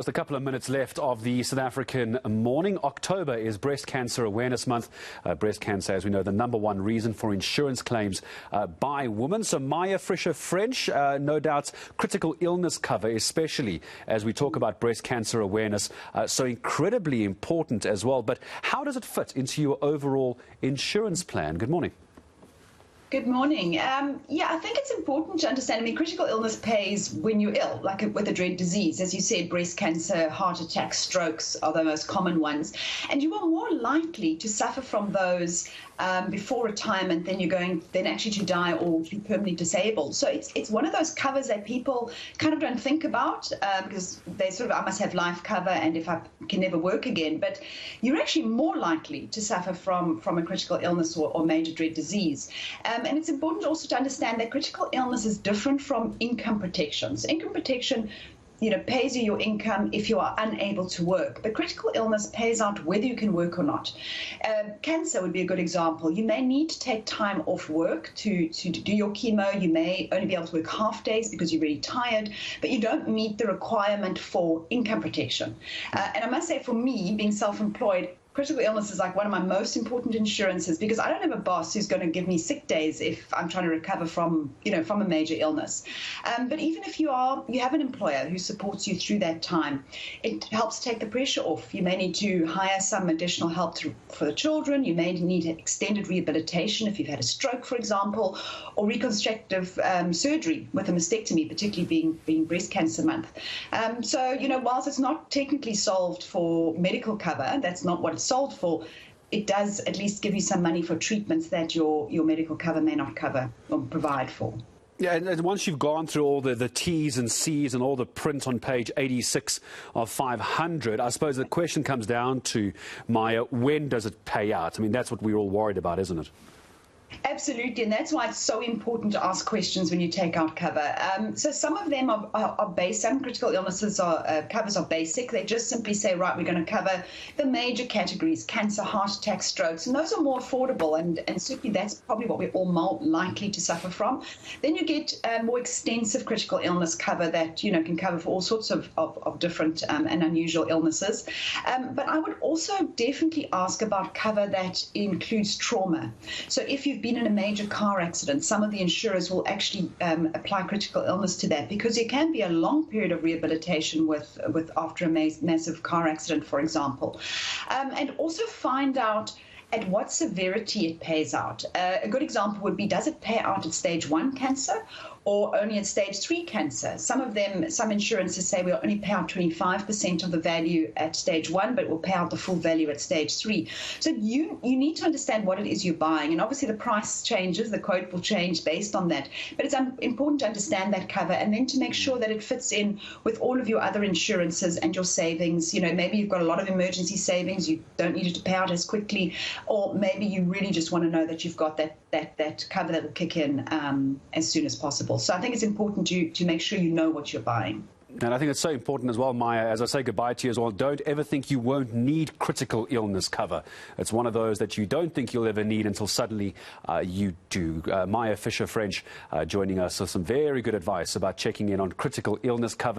Just a couple of minutes left of the South African morning. October is Breast Cancer Awareness Month. Breast cancer, as we know, the #1 reason for insurance claims by women. So Maya Fisher-French, no doubt critical illness cover, especially as we talk about breast cancer awareness, so incredibly important as well. But how does it fit into your overall insurance plan? Good morning. Good morning. I think it's important to understand, critical illness pays when you're ill, like with a dread disease. As you said, breast cancer, heart attacks, strokes are the most common ones. And you are more likely to suffer from those before retirement than you're going then actually to die or to be permanently disabled. So it's one of those covers that people kind of don't think about because they sort of, I must have life cover and if I can never work again. But you're actually more likely to suffer from a critical illness or major dread disease. And it's important also to understand that critical illness is different from income protection. So income protection, pays you your income if you are unable to work. But critical illness pays out whether you can work or not. Cancer would be a good example. You may need to take time off work to do your chemo. You may only be able to work half days because you're really tired, but you don't meet the requirement for income protection. And I must say, for me, being self-employed, critical illness is like one of my most important insurances because I don't have a boss who's going to give me sick days if I'm trying to recover from a major illness. But even if you have an employer who supports you through that time, it helps take the pressure off. You may need to hire some additional help for the children. You may need extended rehabilitation if you've had a stroke, for example, or reconstructive surgery with a mastectomy, particularly being breast cancer month. So, whilst it's not technically solved for medical cover, that's not what it's sold for, it does at least give you some money for treatments that your medical cover may not cover or provide for. Yeah, and once you've gone through all the T's and C's and all the print on page 86 of 500, I suppose the question comes down to, Maya, when does it pay out? That's what we're all worried about, isn't it? Absolutely, and that's why it's so important to ask questions when you take out cover. So some of them are based, some critical illnesses covers are basic. They just simply say, right, we're going to cover the major categories, cancer, heart attack, strokes, and those are more affordable, and certainly that's probably what we're all more likely to suffer from. Then you get more extensive critical illness cover that, can cover for all sorts of different and unusual illnesses. But I would also definitely ask about cover that includes trauma. So if you've been in a major car accident, some of the insurers will actually apply critical illness to that because there can be a long period of rehabilitation after a massive car accident, for example. And also find out at what severity it pays out. A good example would be, does it pay out at stage 1 cancer or only at stage 3 cancer? Some insurances say we'll only pay out 25% of the value at stage 1, but we'll pay out the full value at stage 3. So you need to understand what it is you're buying. And obviously the price changes, the quote will change based on that. But it's important to understand that cover and then to make sure that it fits in with all of your other insurances and your savings. Maybe you've got a lot of emergency savings, you don't need it to pay out as quickly, or maybe you really just want to know that you've got that cover that will kick in as soon as possible. So I think it's important to make sure you know what you're buying. And I think it's so important as well, Maya, as I say goodbye to you as well, don't ever think you won't need critical illness cover. It's one of those that you don't think you'll ever need until suddenly you do. Maya Fisher-French joining us with some very good advice about checking in on critical illness cover.